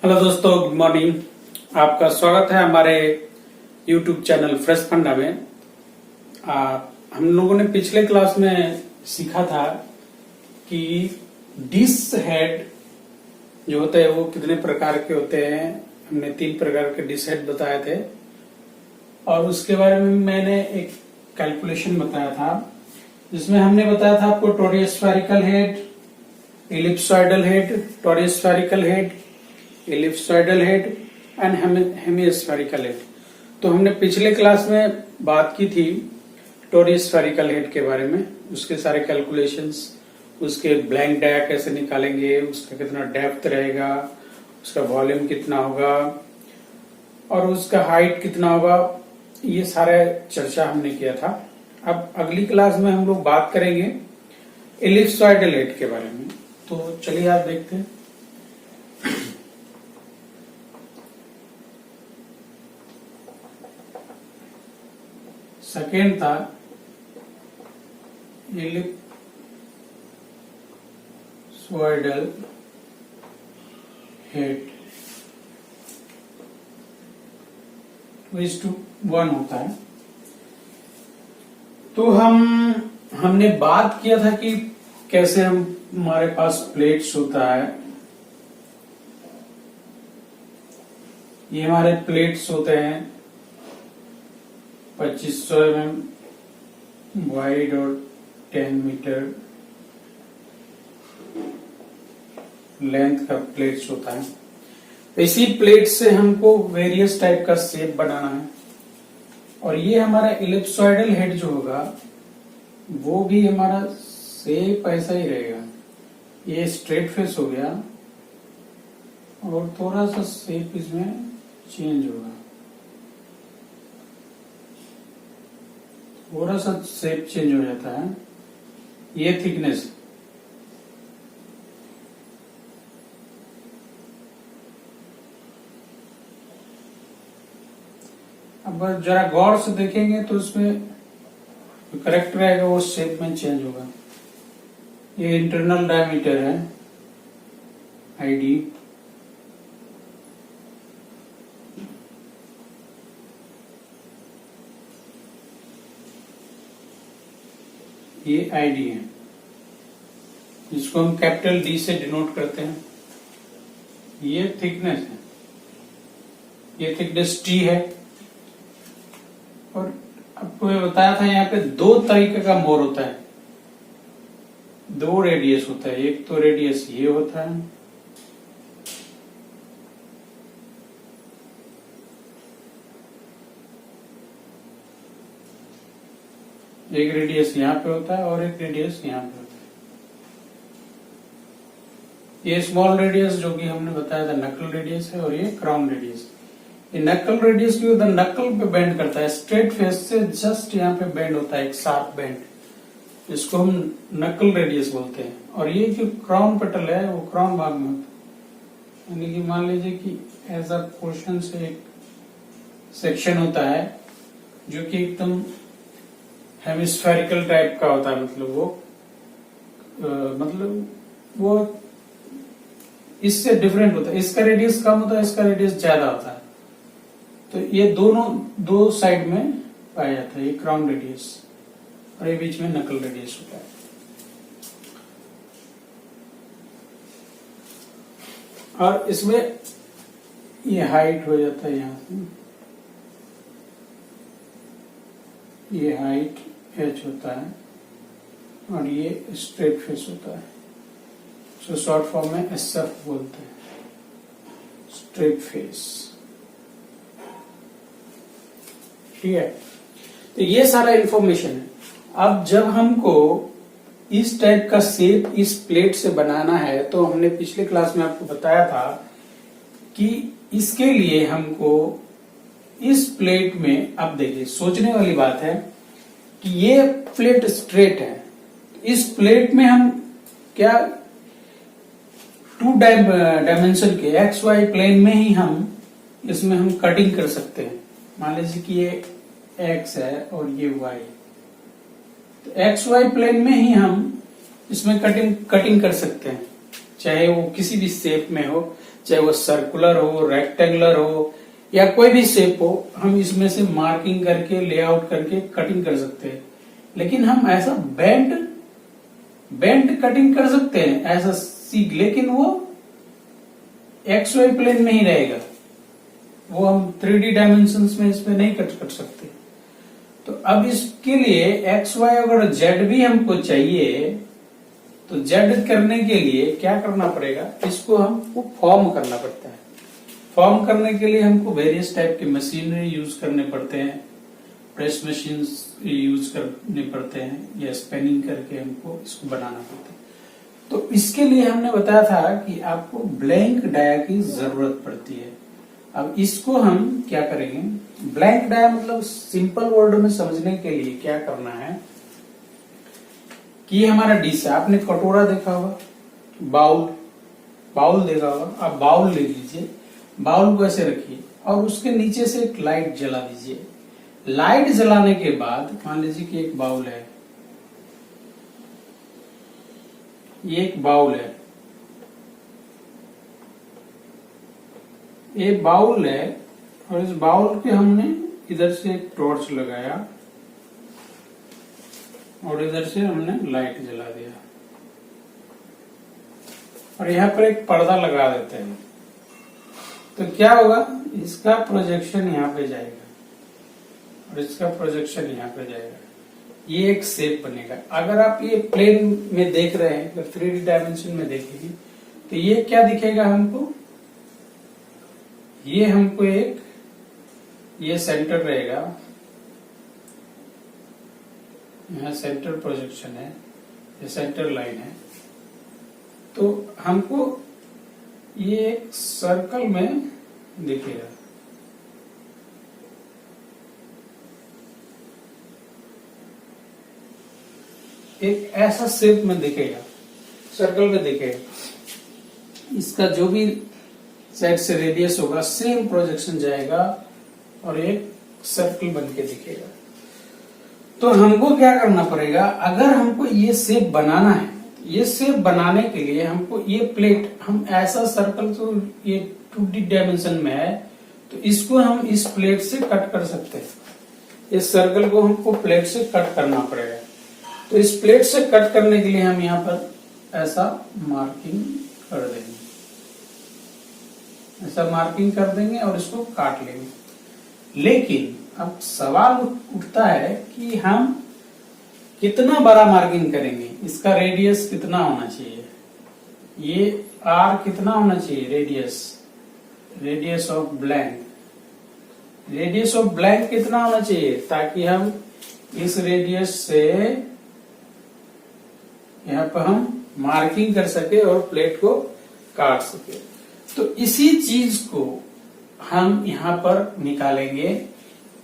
Hello दोस्तों, good morning. आपका स्वागत है हमारे यूट्यूब चैनल फ्रेश फंडा में। हम लोगों ने पिछले क्लास में सीखा था कि डिश हेड जो होते हैं वो कितने प्रकार के होते हैं। हमने 3 प्रकार के डिश हेड बताए थे और उसके बारे में मैंने एक कैलकुलेशन बताया था जिसमें हमने बताया था आपको torispherical head, ellipsoidal head, torispherical head, ellipsoidal head and hemispherical head. तो हमने पिछले क्लास में बात की थी टोरियोस्फेरिकल हेड के बारे में, उसके सारे कैलकुलेशंस, उसके ब्लैंक डाया कैसे निकालेंगे, उसका कितना डेप्थ रहेगा, उसका वॉल्यूम कितना होगा और उसका हाइट कितना होगा, ये सारा चर्चा हमने किया था। अब अगली क्लास में हम लोग बात करेंगे इलिप्सॉइडल हेड के बारे में। तो चलिए आप देखते हैं। सेकेंड था इलिप्सॉइडल हेड, 2:1 होता है। तो हमने बात किया था कि कैसे हमारे पास प्लेट्स होता है, ये हमारे प्लेट्स होते हैं 2500 mm वाइड और 10 मीटर लेंथ का प्लेट्स होता है। इसी प्लेट से हमको वेरियस टाइप का शेप बनाना है और ये हमारा इलिप्सॉइडल हेड जो होगा वो भी हमारा शेप ऐसा ही रहेगा। ये स्ट्रेट फेस हो गया और थोड़ा सा शेप इसमें चेंज होगा, थोड़ा सा शेप चेंज हो जाता है। ये थिकनेस, अब जरा गौर से देखेंगे तो इसमें करेक्ट रहेगा, वो शेप में चेंज होगा। ये इंटरनल डायमीटर है आईडी, ये आईडी है जिसको हम कैपिटल डी से डिनोट करते हैं। ये थिकनेस है, ये थिकनेस टी है। और आपको मैं बताया था यहाँ पे 2 तरीके का मोर होता है, 2 रेडियस होता है। एक तो रेडियस ये होता है, एक रेडियस यहाँ पे होता है और एक रेडियस यहाँ पे होता है। ये स्मॉल रेडियस जो कि हमने बताया था नकल रेडियस है और ये क्राउन रेडियस। ये नकल रेडियस की उधर नकल पे बेंड करता है, स्ट्रेट फेस से जस्ट यहाँ पे बेंड होता है, एक शार्प बेंड, जिसको हम नकल रेडियस बोलते हैं। और ये जो क्राउन पेटल है वो क्राउन भाग में होता है, यानी कि मान लीजिए कि ऐसा पोर्शन से एक सेक्शन होता है जो कि एकदम हेमिस्फेरिकल टाइप का होता है, मतलब वो इससे डिफरेंट होता है। इसका रेडियस कम होता है, इसका रेडियस ज्यादा होता है। तो ये दोनों 2 साइड में पाया जाता है, ये क्राउन रेडियस और ये बीच में नकल रेडियस होता है। और इसमें ये हाइट हो जाता है, यहां से ये हाइट h होता है और ये स्ट्रेट फेस होता है। सो शॉर्ट फॉर्म में SF बोलते हैं, स्ट्रेट फेस। ठीक है, तो ये सारा इंफॉर्मेशन है। अब जब हमको इस टाइप का शेप इस प्लेट से बनाना है तो हमने पिछले क्लास में आपको बताया था कि इसके लिए हमको इस प्लेट में, अब देखिए सोचने वाली बात है कि ये प्लेट स्ट्रेट है, इस प्लेट में हम क्या 2 डायमेंशन के XY प्लेन में ही इसमें हम कटिंग कर सकते हैं। मान लीजिए कि ये X है और ये Y, तो XY प्लेन में ही हम इसमें कटिंग कर सकते हैं, चाहे वो किसी भी शेप में हो। चाहे वो सर्कुलर हो, रेक्टेंगुलर हो या कोई भी शेप हो, हम इसमें से मार्किंग करके, लेआउट करके कटिंग कर सकते हैं। लेकिन हम ऐसा बेंट कटिंग कर सकते हैं ऐसा सीख, लेकिन वो एक्स वाई प्लेन में ही रहेगा, वो हम 3D डायमेंशंस में इसमें नहीं कट कर सकते। तो अब इसके लिए एक्स वाई अगर जेड भी हमको चाहिए, तो जेड करने के लिए क्या करना पड़ेगा, इसको हमको फॉर्म करना पड़ता है। फॉर्म करने के लिए हमको वेरियस टाइप की मशीनरी यूज करने पड़ते हैं, प्रेस मशीन यूज करने पड़ते हैं, या स्पेनिंग करके हमको इसको बनाना पड़ता है। तो इसके लिए हमने बताया था कि आपको ब्लैंक डाया की जरूरत पड़ती है। अब इसको हम क्या करेंगे, ब्लैंक डाया मतलब सिंपल वर्ड में समझने के लिए क्या करना है कि ये हमारा डिश है। आपने कटोरा देखा होगा, बाउल देखा होगा। आप बाउल ले लीजिए, बाउल को ऐसे रखिए और उसके नीचे से एक लाइट जला दीजिए। लाइट जलाने के बाद मान लीजिए कि एक बाउल है, ये एक बाउल है, ये बाउल है, और इस बाउल के हमने इधर से एक टॉर्च लगाया और इधर से हमने लाइट जला दिया, और यहाँ पर एक पर्दा लगा देते हैं। तो क्या होगा, इसका प्रोजेक्शन यहाँ पे जाएगा और इसका प्रोजेक्शन यहाँ पे जाएगा, ये एक शेप बनेगा। अगर आप ये प्लेन में देख रहे हैं, अगर 3D डायमेंशन में देखेंगे तो ये क्या दिखेगा हमको, ये हमको एक, ये सेंटर रहेगा, यहाँ सेंटर प्रोजेक्शन है, ये सेंटर लाइन है। तो हमको ये एक सर्कल में दिखेगा, एक ऐसा शेप में दिखेगा, सर्कल में दिखेगा। इसका जो भी साइड से रेडियस होगा सेम प्रोजेक्शन जाएगा और एक सर्कल बन के दिखेगा। तो हमको क्या करना पड़ेगा, अगर हमको ये शेप बनाना है, ये शेप बनाने के लिए हमको ये प्लेट, हम ऐसा सर्कल, तो ये 2D डायमेंशन में है, तो इसको हम इस प्लेट से कट कर सकते हैं। इस सर्कल को हमको प्लेट से कट करना पड़ेगा। तो इस प्लेट से कट करने के लिए हम यहाँ पर ऐसा मार्किंग कर देंगे, ऐसा मार्किंग कर देंगे और इसको काट लेंगे। लेकिन अब सवाल उठता है कि हम कितना बड़ा मार्किंग करेंगे, इसका रेडियस कितना होना चाहिए, ये आर कितना होना चाहिए, radius of blank, radius of blank कितना होना चाहिए, ताकि हम इस रेडियस से यहाँ पर हम मार्किंग कर सके और प्लेट को काट सके। तो इसी चीज को हम यहाँ पर निकालेंगे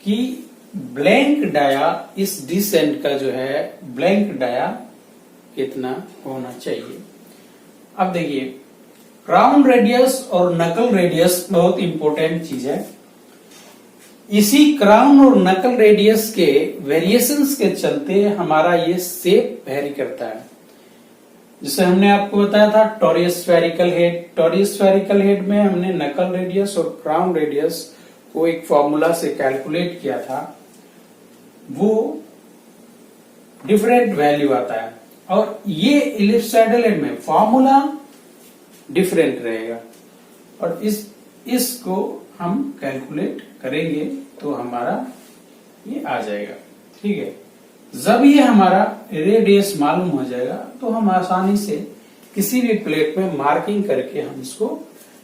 कि ब्लैंक डाया, इस डिसेंट का जो है ब्लैंक डाया कितना होना चाहिए। अब देखिए, क्राउन रेडियस और नकल रेडियस बहुत इंपॉर्टेंट चीज है। इसी क्राउन और नकल रेडियस के वेरिएशंस के चलते हमारा ये शेप वेरी करता है। जैसे हमने आपको बताया था टोरियस स्फेरिकल हेड, टोरियस स्फेरिकल हेड में हमने नकल रेडियस और क्राउन रेडियस को एक फॉर्मूला से कैलकुलेट किया था, वो डिफरेंट वैल्यू आता है, और ये इलिप्सॉइडल हेड में फॉर्मूला डिफरेंट रहेगा, और इसको हम कैलकुलेट करेंगे तो हमारा ये आ जाएगा। ठीक है, जब ये हमारा रेडियस मालूम हो जाएगा तो हम आसानी से किसी भी प्लेट में मार्किंग करके हम इसको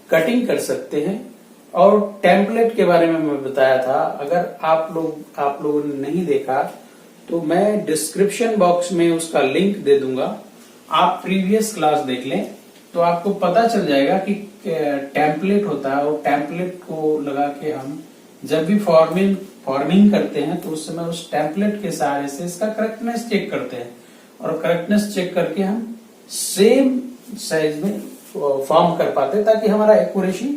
कटिंग कर सकते हैं। और टेम्पलेट के बारे में मैं बताया था, अगर आप लोगों ने नहीं देखा तो मैं डिस्क्रिप्शन बॉक्स में उसका लिंक दे दूंगा, आप प्रीवियस क्लास देख लें तो आपको पता चल जाएगा कि टेम्पलेट होता है, और टेम्पलेट को लगा के हम जब भी फॉर्मिंग करते हैं तो उस समय उस टेम्पलेट के सहारे से इसका करेक्टनेस चेक करते हैं, और करेक्टनेस चेक करके हम सेम साइज में फॉर्म कर पाते हैं, ताकि हमारा एक्यूरेसी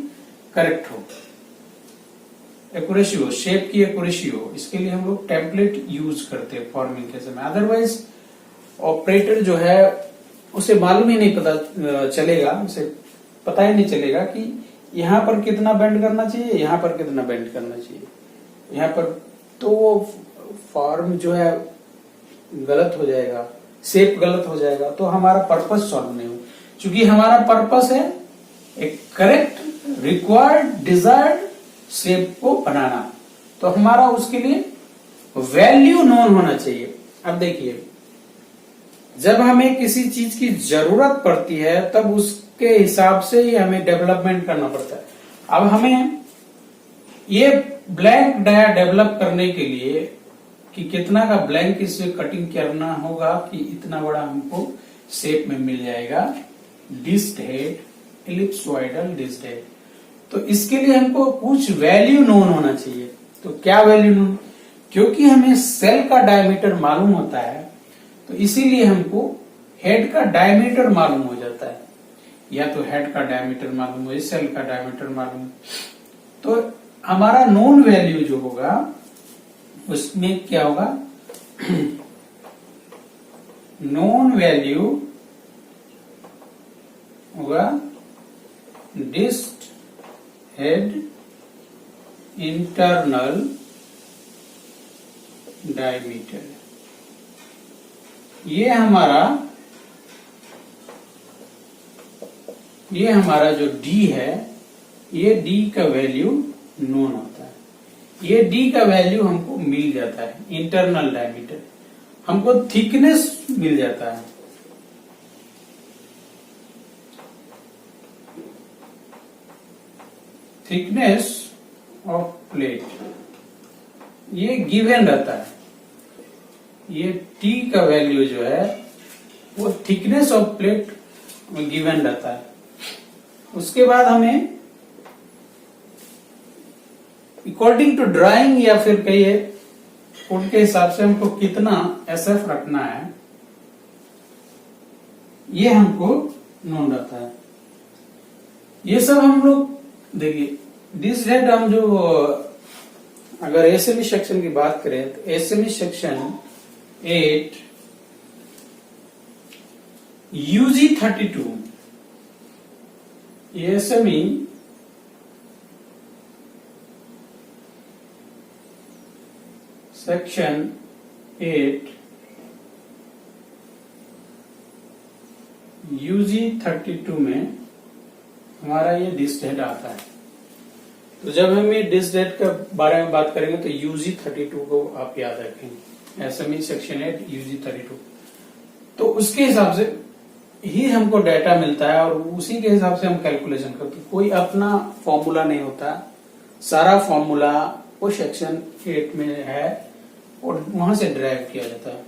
करेक्ट हो, एक्यूरेसी हो, शेप की एक्यूरेसी हो। इसके लिए हम लोग टेम्पलेट यूज करते हैं फॉर्मिंग के समय। अदरवाइज ऑपरेटर जो है उसे मालूम ही नहीं पता चलेगा, उसे पता ही नहीं चलेगा कि यहाँ पर कितना बेंड करना चाहिए, यहाँ पर कितना बेंड करना चाहिए, यहाँ पर, तो वो फॉर्म जो है गलत हो जाएगा, शेप गलत हो जाएगा, तो हमारा पर्पस सॉल्व नहीं हो। क्योंकि हमारा पर्पस है एक करेक्ट रिक्वायर्ड डिजायर्ड शेप को बनाना, तो हमारा उसके लिए वैल्यू नोन होना चाहिए। अब देखिए, जब हमें किसी चीज की जरूरत पड़ती है तब उसके हिसाब से ही हमें डेवलपमेंट करना पड़ता है। अब हमें ये ब्लैंक डाया डेवलप करने के लिए कि कितना का ब्लैंक इससे कटिंग करना होगा कि इतना बड़ा हमको शेप में मिल जाएगा डिस्क्ड हेड, एलिप्सोइडल डिस्क्ड हेड। तो इसके लिए हमको कुछ वैल्यू नोन होना चाहिए। तो क्या वैल्यू नोन? क्योंकि हमें सेल का डायमीटर मालूम होता है, तो इसीलिए हमको हेड का डायमीटर मालूम हो जाता है। या तो हेड का डायमीटर मालूम हो, सेल का डायमीटर मालूम, तो हमारा नोन वैल्यू जो होगा उसमें क्या होगा, नोन वैल्यू होगा डिस्क्ड हेड इंटरनल डायमीटर। ये हमारा जो डी है, ये डी का वैल्यू नोन होता है। ये डी का वैल्यू हमको मिल जाता है, इंटरनल डायमीटर, हमको थिकनेस मिल जाता है। थिकनेस ऑफ प्लेट ये गिवन रहता है। ये टी का वैल्यू जो है वो थिकनेस ऑफ प्लेट में गिवन रहता है। उसके बाद हमें अकॉर्डिंग टू ड्राइंग या फिर कहिए उनके हिसाब से हमको कितना एसएफ रखना है, ये हमको नोन रहता है। ये सब हम लोग देखिए, दिस हेड हम जो अगर एसएमई सेक्शन की बात करें तो SME section 8 UG 32 SME section 8 UG 32 में हमारा ये डिस्क्ड हेड आता है। तो जब हम ये डिस्क्ड हेड के बारे में बात करेंगे तो यूजी 32 को आप याद रखेंगे, एसएमई सेक्शन 8 यूजी 32। तो उसके हिसाब से ही हमको डाटा मिलता है और उसी के हिसाब से हम कैलकुलेशन करते हैं। कोई अपना फॉर्मूला नहीं होता, सारा फॉर्मूला वो सेक्शन 8 में है और वहां से ड्राइव किया जाता है।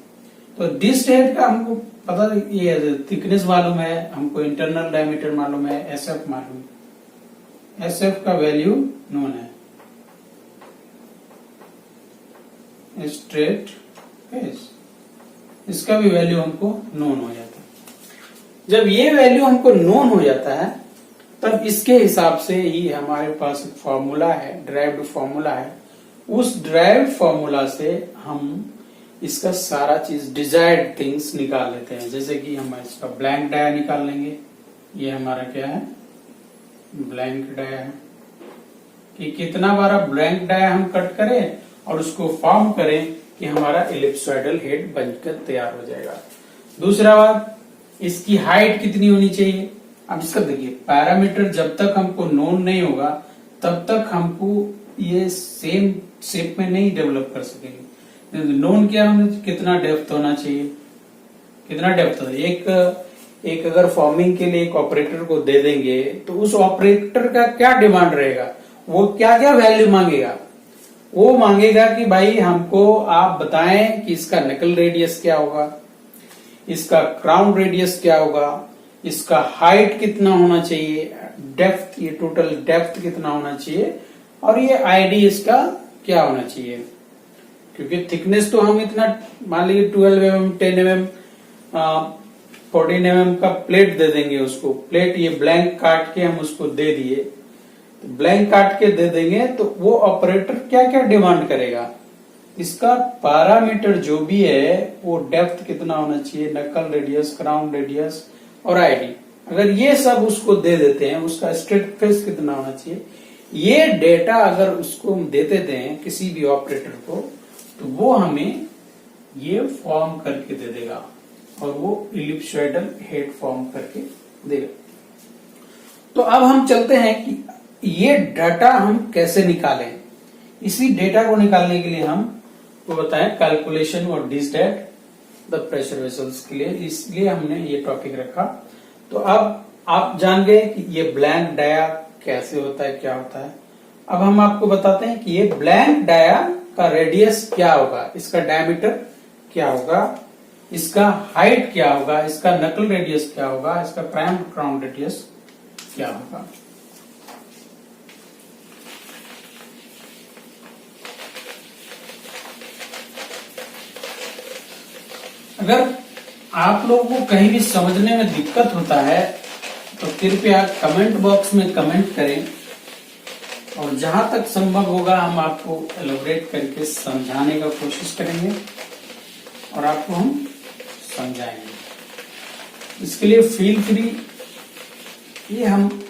तो डिस्क्ड हेड का हमको पता, ये थिकनेस मालूम है, हमको इंटरनल डायमीटर मालूम है, एसएफ मालूम है, एसएफ का वैल्यू नोन है, स्ट्रेट फेस, इसका भी वैल्यू हमको नोन हो जाता है। जब ये वैल्यू हमको नोन हो जाता है तब इसके हिसाब से ही हमारे पास फॉर्मूला है, ड्राइव्ड फॉर्मूला है। उस ड्राइव्ड फॉर्मूला से हम इसका सारा चीज डिजायर्ड थिंग्स निकाल लेते हैं। जैसे कि हम इसका ब्लैंक डाया निकाल लेंगे, ये हमारा क्या है, ब्लैंक डाया है, कि कितना बार ब्लैंक डाया हम कट करें और उसको फॉर्म करें कि हमारा एलिप्सोइडल हेड बनकर तैयार हो जाएगा। दूसरा बात, इसकी हाइट कितनी होनी चाहिए। अब इसका देखिए, पैरामीटर जब तक हमको नोन नहीं होगा तब तक हमको ये सेम शेप में नहीं डेवलप कर सकेंगे। नोन क्या होना, कितना डेप्थ होना चाहिए, कितना डेप्थ होना, एक अगर फॉर्मिंग के लिए एक ऑपरेटर को दे देंगे तो उस ऑपरेटर का क्या डिमांड रहेगा, वो क्या क्या वैल्यू मांगेगा। वो मांगेगा कि भाई हमको आप बताएं कि इसका नकल रेडियस क्या होगा, इसका क्राउन रेडियस क्या होगा, इसका हाइट कितना होना चाहिए, डेप्थ, ये टोटल डेप्थ कितना होना चाहिए, और ये आईडी इसका क्या होना चाहिए। क्योंकि थिकनेस तो हम इतना मान लीजिए 12 mm 10 mm 14 mm का प्लेट दे देंगे उसको, प्लेट ये ब्लैंक काट के हम उसको दे दिए, तो ब्लैंक काट के दे देंगे तो वो ऑपरेटर क्या क्या डिमांड करेगा, इसका पैरामीटर जो भी है वो डेप्थ कितना होना चाहिए, नकल रेडियस, क्राउन रेडियस और आईडी। अगर ये सब उसको दे देते हैं, उसका स्ट्रेट फेस कितना होना चाहिए, ये डेटा अगर उसको हम दे देते हैं किसी भी ऑपरेटर को, तो वो हमें ये फॉर्म करके दे देगा और वो इलिप्सॉइडल हेड फॉर्म करके देगा। तो अब हम चलते हैं कि ये डाटा हम कैसे निकालें। इसी डेटा को निकालने के लिए हम को बताएं कैलकुलेशन और डिस्डेट द प्रेशर वेसल्स के लिए, इसलिए हमने ये टॉपिक रखा। तो अब आप जान गए कि ये ब्लैंक डाया कैसे होता है, क्या होता है। अब हम आपको बताते हैं कि ये ब्लैंक डाया का रेडियस क्या होगा, इसका डायमीटर क्या होगा, इसका हाइट क्या होगा, इसका नकल रेडियस क्या होगा, इसका प्राइम क्राउन रेडियस क्या होगा। अगर आप लोगों को कहीं भी समझने में दिक्कत होता है तो कृपया कमेंट बॉक्स में कमेंट करें, और जहां तक संभव होगा हम आपको एलोबरेट करके समझाने का कोशिश करेंगे और आपको हम समझाएंगे। इसके लिए फील फ्री, ये हम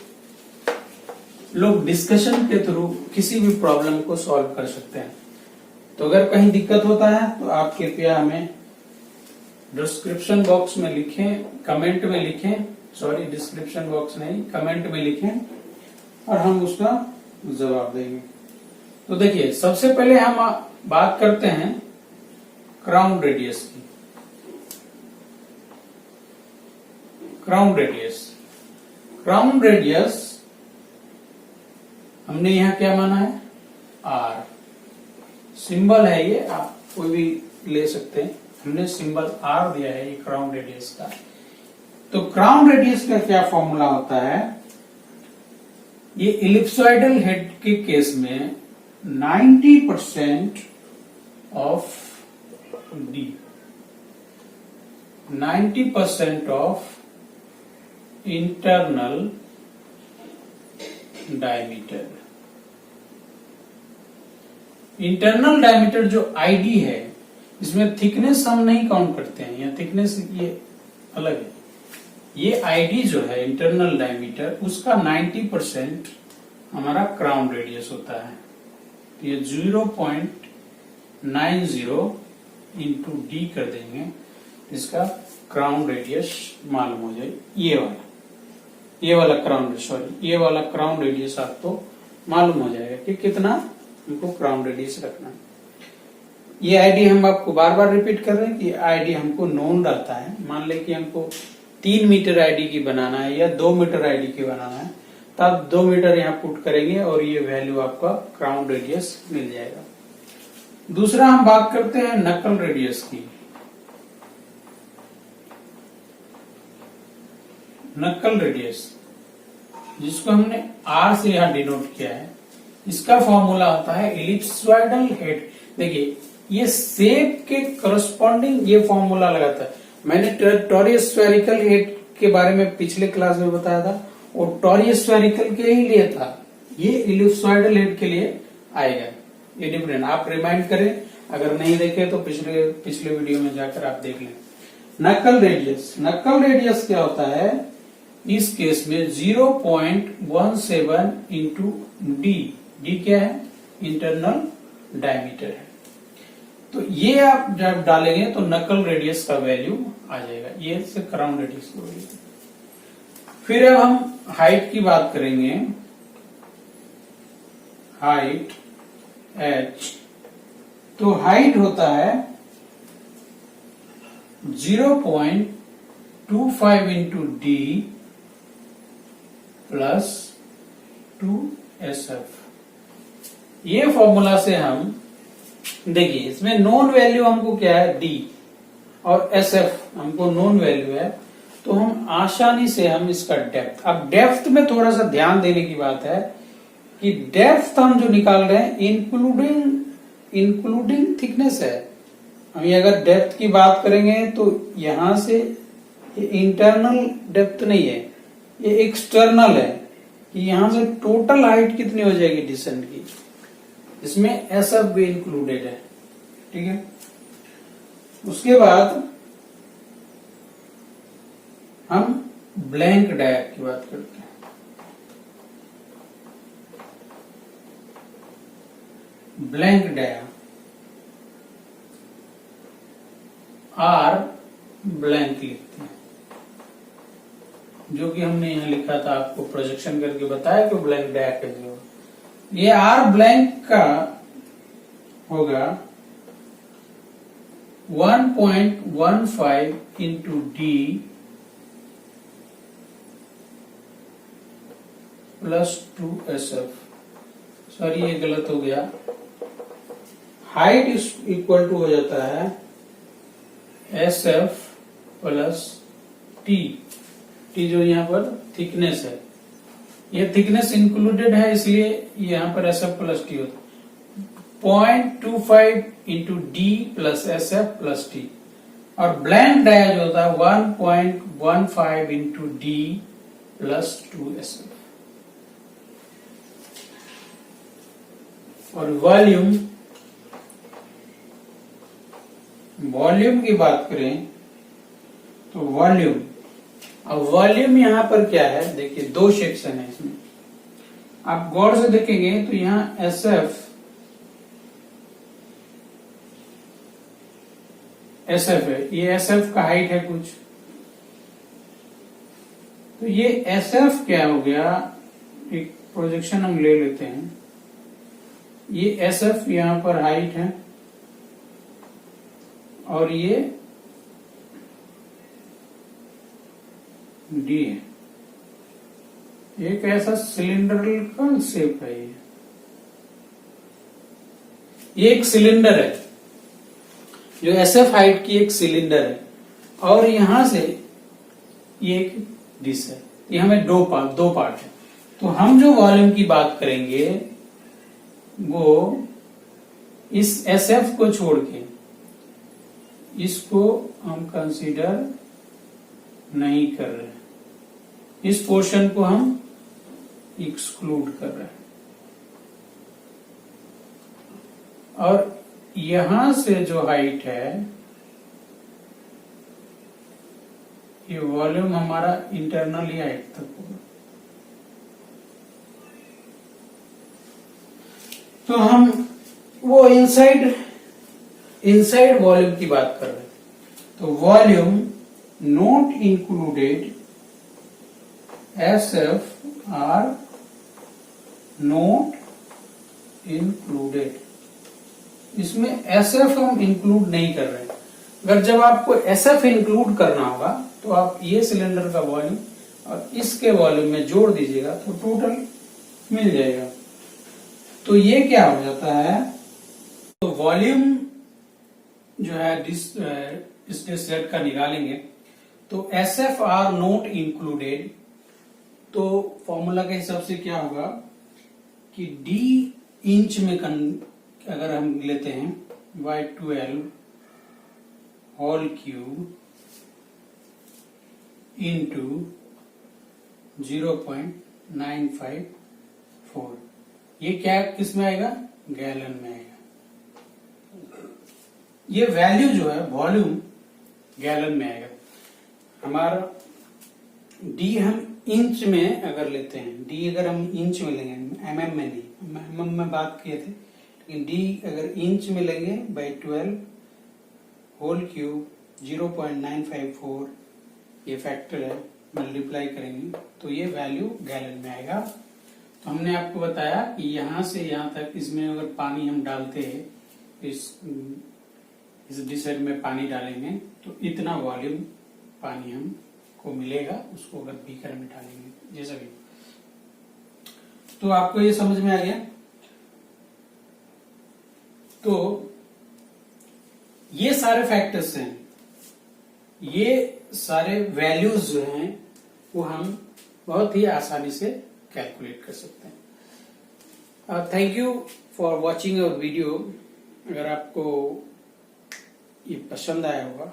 लोग डिस्कशन के थ्रू किसी भी प्रॉब्लम को सॉल्व कर सकते हैं। तो अगर कहीं दिक्कत होता है तो आप कृपया हमें डिस्क्रिप्शन बॉक्स में लिखें, कमेंट में लिखें, सॉरी डिस्क्रिप्शन बॉक्स नहीं, कमेंट में लिखें और हम उसका जवाब देंगे। तो देखिए, सबसे पहले हम बात करते हैं क्राउन रेडियस की। क्राउन रेडियस हमने यहाँ क्या माना है, आर सिंबल है, ये आप कोई भी ले सकते हैं, हमने सिंबल आर दिया है ये क्राउन रेडियस का। तो क्राउन रेडियस का क्या फॉर्मूला होता है, ये इलिप्सॉइडल हेड के केस में 90% of D, 90% of internal diameter. Internal diameter जो आईडी है, इसमें थिकनेस हम नहीं काउंट करते हैं, या थिकनेस ये अलग है। ये आईडी जो है इंटरनल डायमीटर, उसका 90% हमारा क्राउन रेडियस होता है। तो ये 0.90 इंटू डी कर देंगे, इसका क्राउन रेडियस मालूम हो जाए। ये वाला क्राउन रेडियस आपको मालूम हो जाएगा कि कितना हमको क्राउन रेडियस रखना है। ये आईडी हम आपको बार बार रिपीट कर रहे हैं कि आईडी हमको नोन रहता है। मान ले कि हमको 3 मीटर आईडी की बनाना है या 2 मीटर आईडी की बनाना है, तब 2 मीटर यहाँ पुट करेंगे और ये वैल्यू आपका क्राउन रेडियस मिल जाएगा। दूसरा हम बात करते हैं नकल रेडियस की। नकल रेडियस, जिसको हमने आर से यहाँ डिनोट किया है, इसका फॉर्मूला होता है इलिप्सॉइडल हेड। देखिए, ये शेप के करस्पॉन्डिंग ये फॉर्मूला लगाता है। मैंने टॉरियस स्फेरिकल हेड के बारे में पिछले क्लास में बताया था, और टॉरियस स्फेरिकल के ही लिए था, ये इलिप्सॉइडल हेड के लिए आएगा। ये डिफरेंट आप रिमाइंड करें, अगर नहीं देखे तो पिछले वीडियो में जाकर आप देख लें। नकल रेडियस क्या होता है, इस केस में 0.17 इंटू डी क्या है, इंटरनल डायमीटर है। तो ये आप जब डालेंगे तो नकल रेडियस का वैल्यू आ जाएगा, ये से क्राउन रेडियस की वैल्यू। फिर अब हम हाइट की बात करेंगे। हाइट h, तो हाइट होता है 0.25 इंटू डी प्लस 2SF। ये फॉर्मूला से हम देखिए, इसमें नोन वैल्यू हमको क्या है, डी, और SF हमको नोन वैल्यू है, तो हम आसानी से हम इसका डेप्थ, अब डेप्थ में थोड़ा सा ध्यान देने की बात है कि डेप्थ हम जो निकाल रहे हैं इंक्लूडिंग थिकनेस है। हम ये अगर डेप्थ की बात करेंगे तो यहां से ये इंटरनल डेप्थ नहीं है, ये एक्सटर्नल है, कि यहां से टोटल हाइट कितनी हो जाएगी डिसेंट की, इसमें SF भी इंक्लूडेड है। ठीक है, उसके बाद हम ब्लैंक डाया की बात करते हैं। ब्लैंक डाया आर ब्लैंक लिखते हैं, जो कि हमने यहाँ लिखा था, आपको प्रोजेक्शन करके बताया कि ब्लैंक डाया कैसे होगा। ये आर ब्लैंक का होगा 1.15 into D plus 2SF। Sorry ये गलत हो गया, हाइट इक्वल टू हो जाता है SF प्लस टी। टी जो यहाँ पर थिकनेस है, ये थिकनेस इंक्लूडेड है, इसलिए यहाँ पर SF प्लस टी होता है। 0.25 into D plus SF plus T, और ब्लैंक डाया जो होता है 1.15 इंटू डी प्लस 2SF। और वॉल्यूम की बात करें तो वॉल्यूम यहां पर क्या है, देखिए दो सेक्शन है इसमें, आप गौर से देखेंगे तो यहाँ SF है, ये SF का हाइट है कुछ, तो ये SF क्या हो गया, एक प्रोजेक्शन हम ले लेते हैं, ये SF यहां पर हाइट है और ये D है। एक ऐसा सिलिंड्रिकल शेप है, ये एक सिलिंडर है, जो SF हाइट की एक सिलिंडर है, और यहां से ये एक डिश है, ये हमें दो पार्ट है। तो हम जो वॉल्यूम की बात करेंगे वो इस SF को छोड़ के, इसको हम कंसीडर नहीं कर रहे, इस पोर्शन को हम एक्सक्लूड कर रहे हैं, और यहां से जो हाइट है, ये वॉल्यूम हमारा इंटरनली हाइट तक होगा। तो हम वो इनसाइड वॉल्यूम की बात कर रहे हैं, तो volume not included SF are not included, इसमें SF हम इंक्लूड नहीं कर रहे हैं। अगर जब आपको SF इंक्लूड करना होगा तो आप ये सिलेंडर का वॉल्यूम और इसके वॉल्यूम में जोड़ दीजिएगा तो टोटल मिल जाएगा। तो ये क्या हो जाता है, तो वॉल्यूम जो है इस सेट का निकालेंगे तो SF आर नॉट इंक्लूडेड, तो फॉर्मूला के हिसाब से क्या होगा कि D इंच में अगर हम लेते हैं Y12 होल क्यूब इंटू 0.954, ये क्या किस में आएगा, गैलन में आएगा। ये वैल्यू जो है वॉल्यूम गैलन में आएगा। हमारा डी हम इंच में अगर लेते हैं, डी अगर हम इंच में लेंगे, mm में नहीं, mm में बात किए थे, लेकिन डी अगर इंच में लेंगे by12 होल क्यूब 0.954, ये फैक्टर है, मल्टीप्लाई करेंगे तो ये वैल्यू गैलन में आएगा। तो हमने आपको बताया कि यहां से यहां तक इसमें अगर पानी हम डालते हैं, इस डिशर में पानी डालेंगे तो इतना वॉल्यूम पानी हमको मिलेगा, उसको अगर बीकर में डालेंगे जैसा भी। तो आपको ये समझ में आ गया। तो ये सारे फैक्टर्स हैं, ये सारे वैल्यूज जो हैं वो हम बहुत ही आसानी से कैलकुलेट कर सकते हैं। Thank you for watching our video. अगर आपको ये पसंद आया होगा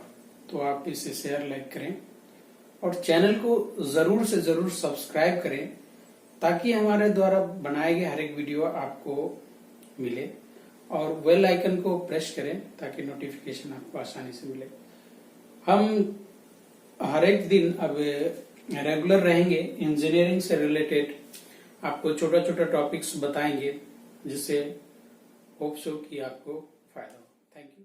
तो आप इसे शेयर लाइक करें और चैनल को जरूर से जरूर सब्सक्राइब करें, ताकि हमारे द्वारा बनाए गए हर एक वीडियो आपको मिले, और बेल आइकन को प्रेस करें ताकि नोटिफिकेशन आपको आसानी से मिले। हम हर एक दिन अब रेगुलर रहेंगे, इंजीनियरिंग से रिलेटेड आपको छोटा छोटा टॉपिक्स बताएंगे, जिससे होप सो कि आपको फायदा हो। Thank you.